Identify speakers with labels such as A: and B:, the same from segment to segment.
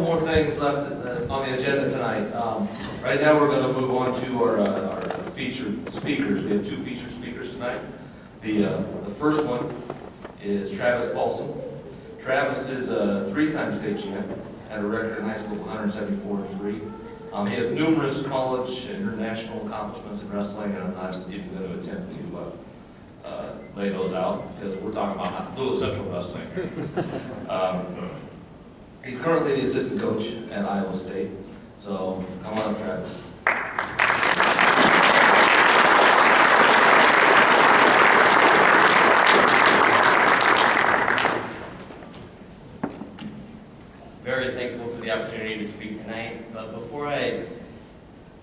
A: more things left on the agenda tonight. Right now, we're going to move on to our featured speakers. We have two featured speakers tonight. The first one is Travis Paulson. Travis is a three-time state champ, had a record in high school of 174-3. He has numerous college and international accomplishments in wrestling, and I'm not even going to attempt to lay those out, because we're talking about Lewis Central wrestling here. He's currently the assistant coach at Iowa State, so come on up, Travis.
B: Very thankful for the opportunity to speak tonight, but before I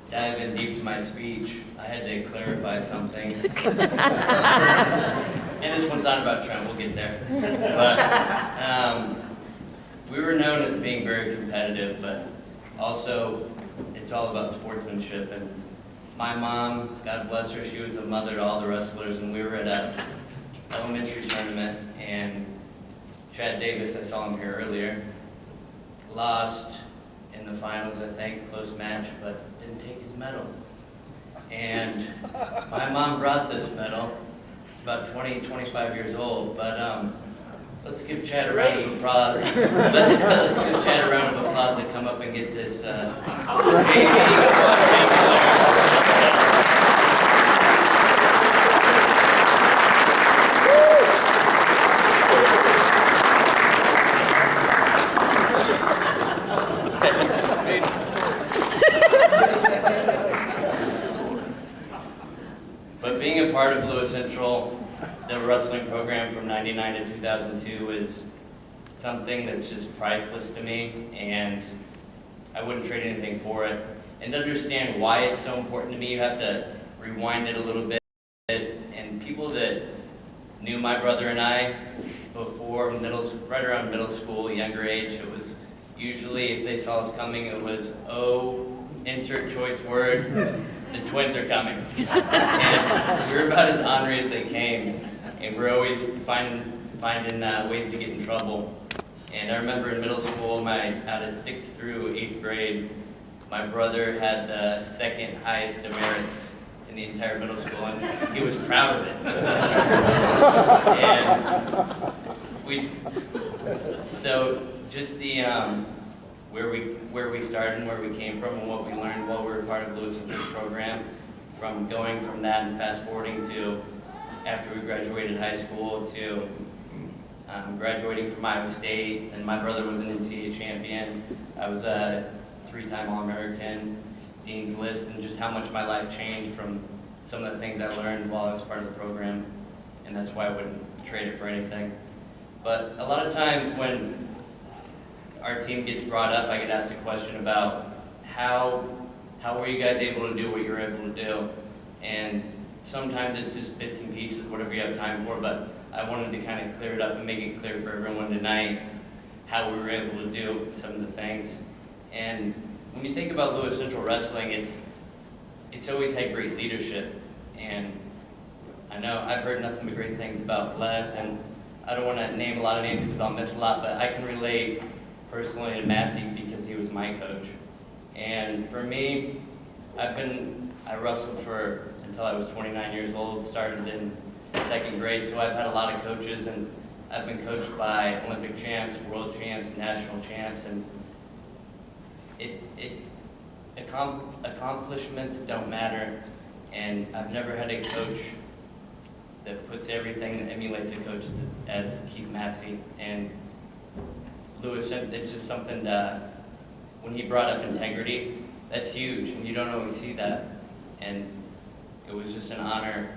B: dive in deep to my speech, I had to clarify something. And this one's not about Trent, we'll get there. But we were known as being very competitive, but also it's all about sportsmanship. And my mom, God bless her, she was a mother to all the wrestlers, and we were at a elementary tournament, and Chad Davis, I saw him here earlier, lost in the finals, I think, close match, but didn't take his medal. And my mom brought this medal. It's about 20, 25 years old, but let's give Chad a round of applause. Let's give Chad a round of applause to come up and get this But being a part of Lewis Central, the wrestling program from '99 to 2002 is something that's just priceless to me, and I wouldn't trade anything for it. And to understand why it's so important to me, you have to rewind it a little bit. And people that knew my brother and I before right around middle school, younger age, it was usually, if they saw us coming, it was, oh, insert choice word, the twins are coming. And we were about as ornery as they came, and we're always finding ways to get in trouble. And I remember in middle school, out of 6th through 8th grade, my brother had the second highest demerits in the entire middle school, and he was proud of it. And so just the where we started and where we came from and what we learned while we were part of Lewis Central's program, from going from that and fast forwarding to after we graduated high school to graduating from Iowa State, and my brother was an NCAA champion. I was a 3-time All-American, Dean's List, and just how much my life changed from some of the things I learned while I was part of the program, and that's why I wouldn't trade it for anything. But a lot of times when our team gets brought up, I get asked a question about how were you guys able to do what you were able to do? And sometimes it's just bits and pieces, whatever you have time for, but I wanted to kind of clear it up and make it clear for everyone tonight how we were able to do some of the things. And when you think about Lewis Central Wrestling, it's always had great leadership. And I know I've heard nothing but great things about Lev, and I don't want to name a lot of names because I'll miss a lot, but I can relate personally to Massey because he was my coach. And for me, I wrestled until I was 29 years old, started in 2nd grade, so I've had a lot of coaches, and I've been coached by Olympic champs, world champs, national champs, and accomplishments don't matter, and I've never had a coach that puts everything that emulates a coach as Keith Massey. And Lewis, it's just something that, when he brought up integrity, that's huge, and you don't always see that. And it was just an honor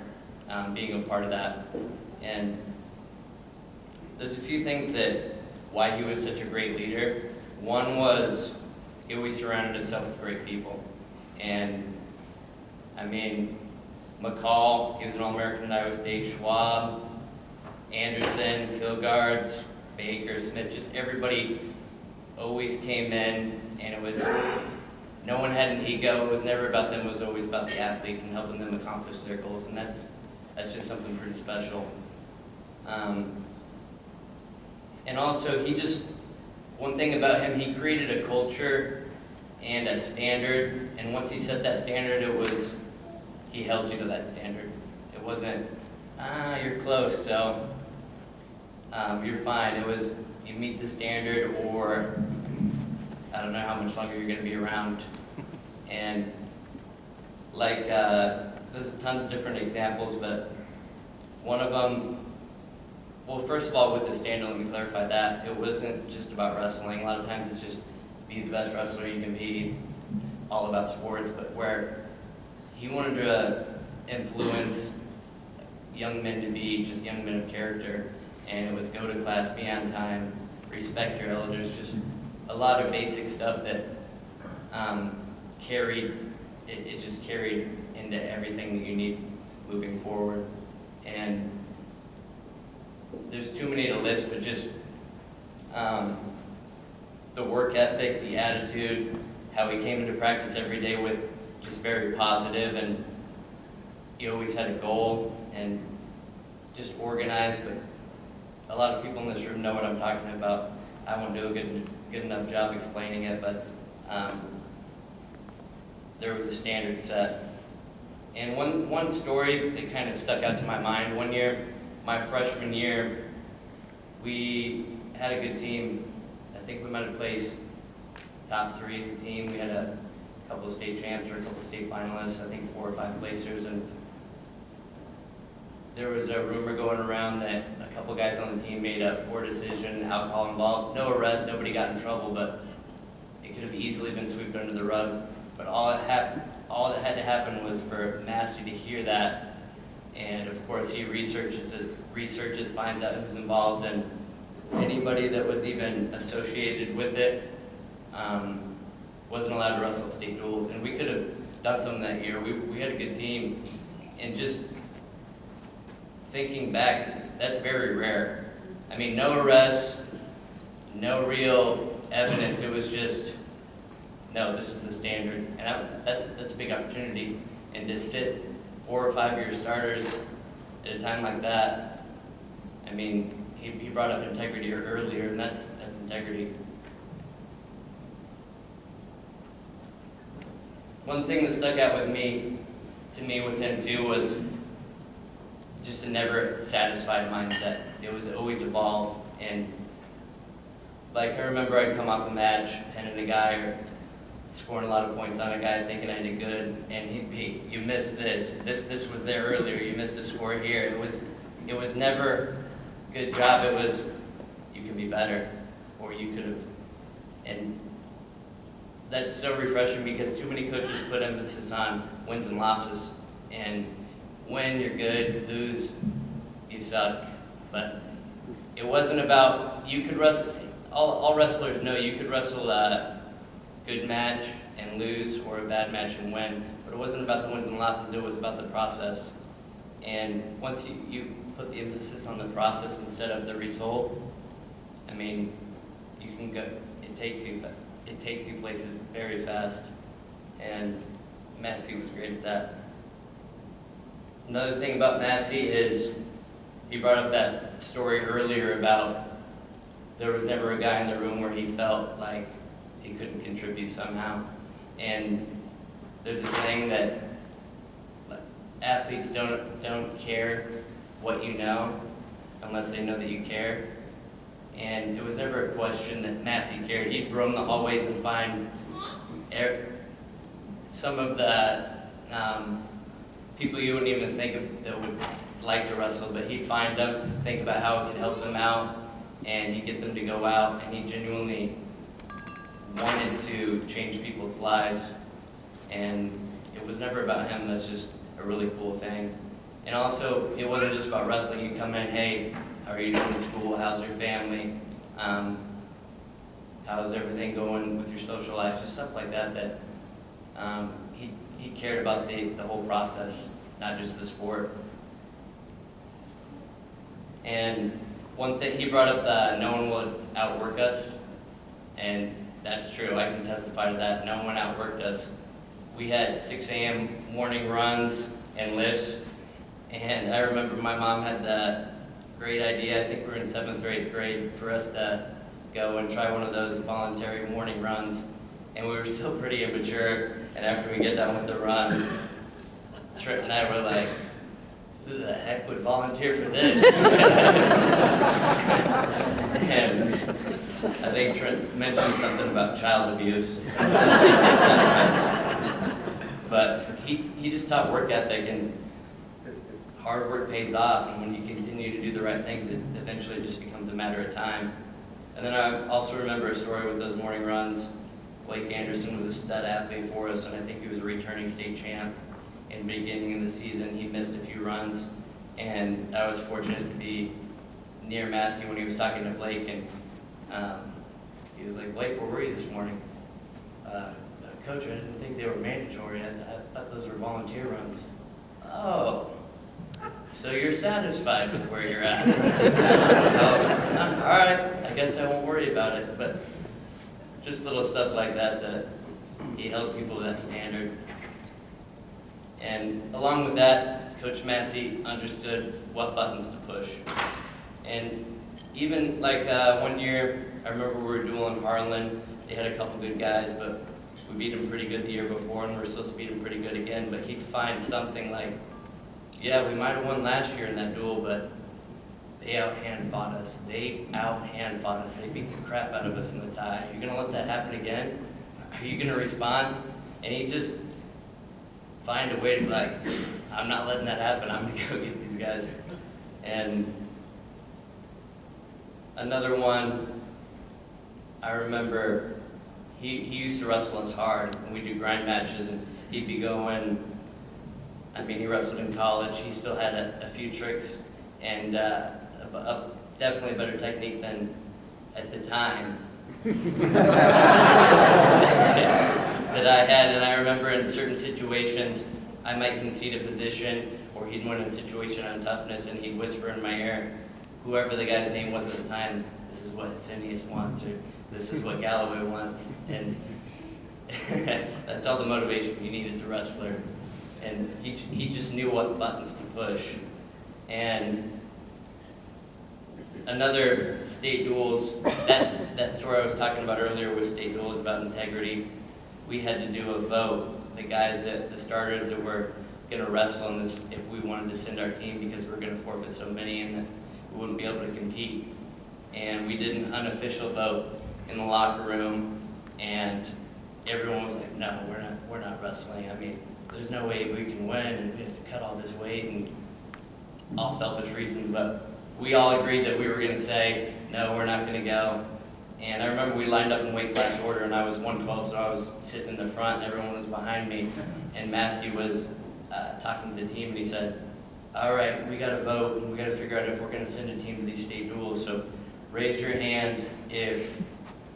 B: being a part of that. And there's a few things why he was such a great leader. One was, he always surrounded himself with great people. And I mean, McCall, he was an All-American at Iowa State, Schwab, Anderson, Kilgards, Baker, Smith, just everybody always came in, and it was, no one had an ego. It was never about them. It was always about the athletes and helping them accomplish their goals, and that's just something pretty special. And also, he just one thing about him, he created a culture and a standard, and once he set that standard, he held you to that standard. It wasn't, you're close, so you're fine. It was, you meet the standard, or I don't know how much longer you're going to be around. And like, there's tons of different examples, but one of them, well, first of all, with the standard, let me clarify that. It wasn't just about wrestling. A lot of times it's just be the best wrestler you can be, all about sports, but where he wanted to influence young men to be just young men of character, and it was go to class, be on time, respect your elders, just a lot of basic stuff that it just carried into everything that you need moving forward. And there's too many to list, but just the work ethic, the attitude, how he came into practice every day with just very positive, and he always had a goal and just organized. But a lot of people in this room know what I'm talking about. I won't do a good enough job explaining it, but there was a standard set. And one story that kind of stuck out to my mind, one year, my freshman year, we had a good team. I think we might have placed top 3 as a team. We had a couple of state champs or a couple of state finalists, I think 4 or 5 placers, and there was a rumor going around that a couple guys on the team made a poor decision, alcohol involved, no arrest, nobody got in trouble, but it could have easily been swept under the rug. But all that had to happen was for Massey to hear that, and of course he researches, finds out who's involved, and anybody that was even associated with it wasn't allowed to wrestle at state duels. And we could have done something that year. We had a good team, and just thinking back, that's very rare. I mean, no arrests, no real evidence. It was just, no, this is the standard. And that's a big opportunity. And to sit 4 or 5 year starters at a time like that, I mean, he brought up integrity earlier, and that's integrity. One thing that stuck out to me with him too was just a never satisfied mindset. It was always evolve, and like I remember I'd come off a match, pinning a guy or scoring a lot of points on a guy thinking I did good, and he'd be, you missed this was there earlier, you missed a score here. It was never good job, it was you could be better, or you could have. And that's so refreshing because too many coaches put emphasis on wins and losses, and win, you're good, you lose, you suck. But it wasn't about, you could wrestle, all wrestlers know you could wrestle a good match and lose, or a bad match and win, but it wasn't about the wins and losses, it was about the process. And once you put the emphasis on the process instead of the result, I mean, you can go, it takes you places very fast, and Massey was great at that. Another thing about Massey is, he brought up that story earlier about there was never a guy in the room where he felt like he couldn't contribute somehow. And there's a saying that athletes don't care what you know unless they know that you care. And it was never a question that Massey cared. He'd roam the hallways and find some of the people you wouldn't even think of that would like to wrestle, but he'd find them, think about how it could help them out, and he'd get them to go out, and he genuinely wanted to change people's lives. And it was never about him. That's just a really cool thing. And also, it wasn't just about wrestling. You come in, hey, how are you doing in school? How's your family? How's everything going with your social life? Just stuff like that, that he cared about the whole process, not just the sport. And one thing, he brought up that no one would outwork us, and that's true. I can testify to that. No one outworked us. We had 6 a.m. morning runs and lifts, and I remember my mom had the great idea, I think we were in 7th or 8th grade, for us to go and try one of those voluntary morning runs. And we were still pretty immature, and after we get done with the run, Trent and I were like, who the heck would volunteer for this? And I think Trent mentioned something about child abuse. But he just taught work ethic, and hard work pays off, and when you continue to do the right things, it eventually just becomes a matter of time. And then I also remember a story with those morning runs. Blake Anderson was a stud athlete for us, and I think he was a returning state champ. In the beginning of the season, he missed a few runs, and I was fortunate to be near Massey when he was talking to Blake, and he was like, Blake, where were you this morning? Coach, I didn't think they were mandatory. I thought those were volunteer runs. Oh, so you're satisfied with where you're at? Oh, all right, I guess I won't worry about it. But just little stuff like that he held people to that standard. And along with that, Coach Massey understood what buttons to push. And even like one year, I remember we were dueling Harlan. They had a couple good guys, but we beat them pretty good the year before, and we were supposed to beat them pretty good again. But he'd find something like, yeah, we might have won last year in that duel, but they out-hand fought us. They beat the crap out of us in the tie. You're going to let that happen again? Are you going to respond? And he'd just find a way to be like, I'm not letting that happen. I'm going to go get these guys. And another one, I remember he used to wrestle us hard, and we'd do grind matches, and he'd be going, I mean, he wrestled in college. He still had a few tricks and definitely better technique than at the time that I had. And I remember in certain situations, I might concede a position, or he'd win a situation on toughness, and he'd whisper in my ear, whoever the guy's name was at the time, this is what Sinius wants, or this is what Galloway wants. And that's all the motivation you need as a wrestler. And he just knew what buttons to push. And another state duels, that story I was talking about earlier with state duels about integrity, we had to do a vote, the starters that were going to wrestle in this, if we wanted to send our team, because we were going to forfeit so many and that we wouldn't be able to compete. And we did an unofficial vote in the locker room, and everyone was like, no, we're not wrestling. I mean, there's no way we can win, and we have to cut all this weight, and all selfish reasons. But we all agreed that we were going to say, no, we're not going to go. And I remember we lined up in weight class order, and I was 112, so I was sitting in the front, and everyone was behind me. And Massey was talking to the team, and he said, all right, we got to vote, and we got to figure out if we're going to send a team to these state duels. So raise your hand if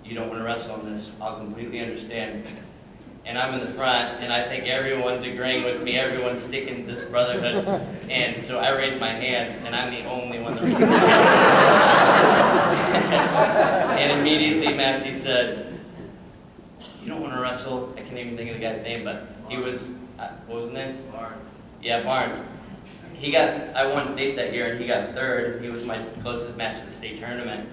B: you don't want to wrestle on this. I'll completely understand. And I'm in the front, and I think everyone's agreeing with me. Everyone's sticking to this brotherhood. And so I raise my hand, and I'm the only one that raised my hand. And immediately Massey said, you don't want to wrestle? I can't even think of the guy's name, but he was, what was his name? Barnes. Yeah, Barnes. I won state that year, and he got third. He was my closest match at the state tournament.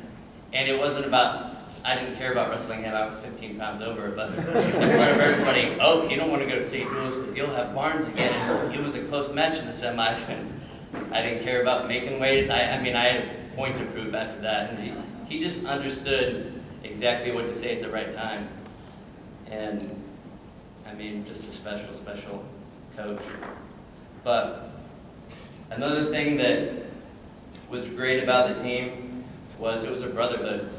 B: And it wasn't about, I didn't care about wrestling him. I was 15 pounds over, but in front of everybody, oh, you don't want to go to state duels because you'll have Barnes again. It was a close match in the semis, and I didn't care about making weight. I mean, I had a point to prove after that, and he just understood exactly what to say at the right time. And I mean, just a special, special coach. But another thing that was great about the team was it was a brotherhood.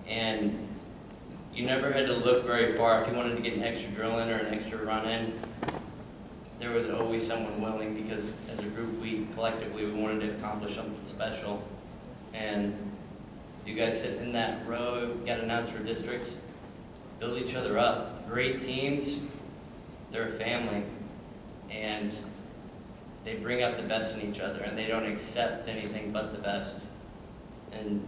B: And you never had to look very far. If you wanted to get an extra drill in or an extra run in, there was always someone willing, because as a group, collectively, we wanted to accomplish something special. And you guys sitting in that row, got announced for districts, build each other up. Great teams, they're a family. And they bring out the best in each other, and they don't accept anything but the best. And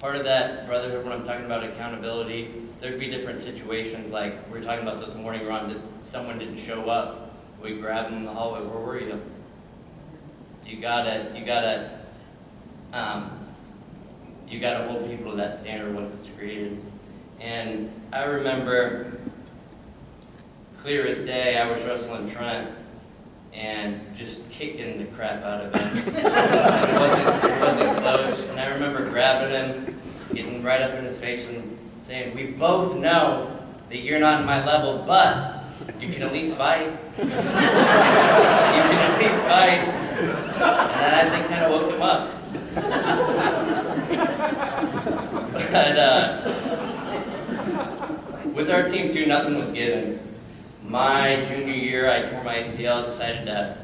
B: part of that brotherhood, when I'm talking about accountability, there'd be different situations, like we were talking about those morning runs. If someone didn't show up, we grab them in the hallway. Where were you? you got to hold people to that standard once it's created. And I remember, clear as day, I was wrestling Trent and just kicking the crap out of him. It wasn't close. And I remember grabbing him, getting right up in his face and saying, "We both know that you're not on my level, but you can at least fight. You can at least fight." And then I think kind of woke him up. But with our team too, nothing was given. My junior year, I tore my ACL, decided to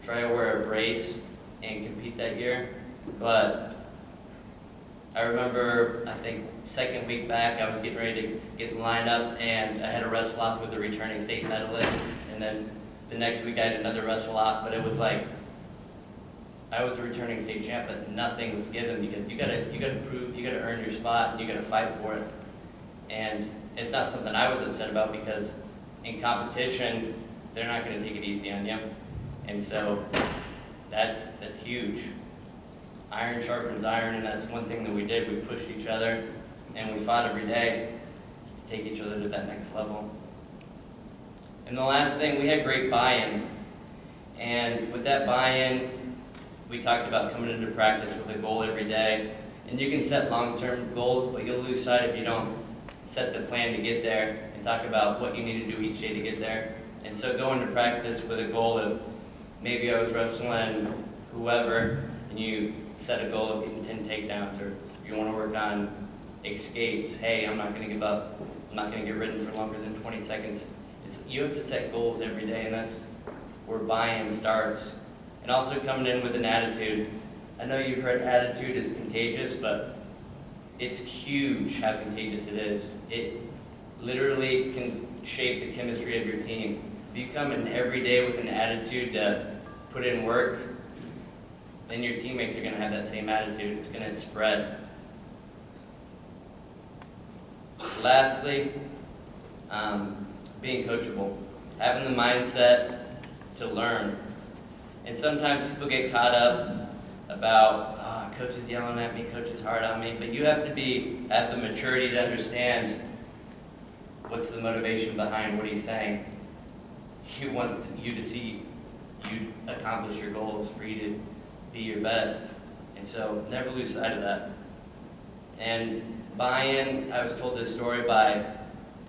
B: try to wear a brace and compete that year. But I remember, I think, second week back, I was getting ready to get lined up, and I had a wrestle off with the returning state medalist. And then the next week, I had another wrestle off, but it was like, I was a returning state champ, but nothing was given because you gotta prove, you gotta earn your spot, you gotta fight for it. And it's not something I was upset about because in competition, they're not gonna take it easy on you. And so that's huge. Iron sharpens iron, and that's one thing that we did. We pushed each other, and we fought every day to take each other to that next level. And the last thing, we had great buy-in. And with that buy-in, we talked about coming into practice with a goal every day. And you can set long-term goals, but you'll lose sight if you don't set the plan to get there and talk about what you need to do each day to get there. And so going to practice with a goal of, maybe I was wrestling whoever, and you set a goal of getting 10 takedowns, or if you want to work on escapes, hey, I'm not going to give up, I'm not going to get ridden for longer than 20 seconds. You have to set goals every day, and that's where buy-in starts. And also coming in with an attitude. I know you've heard attitude is contagious, but it's huge how contagious it is. It literally can shape the chemistry of your team. If you come in every day with an attitude to put in work, then your teammates are going to have that same attitude. It's going to spread. Lastly, being coachable. Having the mindset to learn. And sometimes people get caught up about, oh, coach is yelling at me, coach is hard on me, but you have to have the maturity to understand what's the motivation behind what he's saying. He wants you to see you accomplish your goals, for you to be your best. And so never lose sight of that. And buy-in, I was told this story by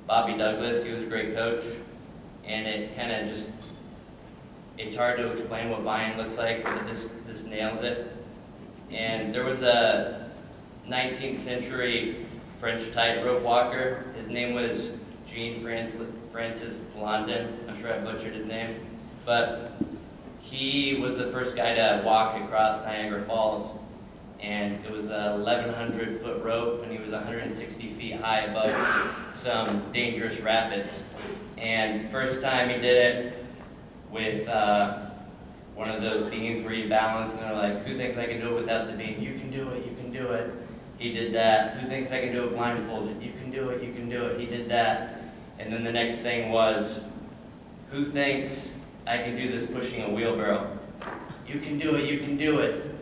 B: Bobby Douglas. He was a great coach, and it kind of just, it's hard to explain what buy-in looks like, but this nails it. And there was a 19th century French tightrope walker. His name was Jean-Francis Blondin. I'm sure I butchered his name. But he was the first guy to walk across Niagara Falls. And it was a 1,100-foot rope, and he was 160 feet high above some dangerous rapids. And first time he did it with one of those beams where you balance, and they're like, who thinks I can do it without the beam? You can do it, you can do it. He did that. Who thinks I can do it blindfolded? You can do it, you can do it. He did that. And then the next thing was, who thinks I can do this pushing a wheelbarrow? You can do it, you can do it.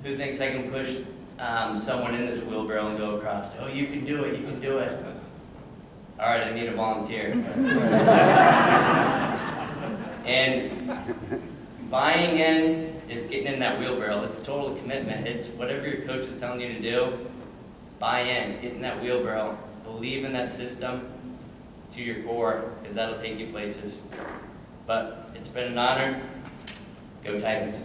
B: Who thinks I can push someone in this wheelbarrow and go across? Oh, you can do it, you can do it. All right, I need a volunteer. And buying in is getting in that wheelbarrow. It's total commitment. It's whatever your coach is telling you to do, buy in, get in that wheelbarrow, believe in that system to your core, because that'll take you places. But it's been an honor. Go Titans.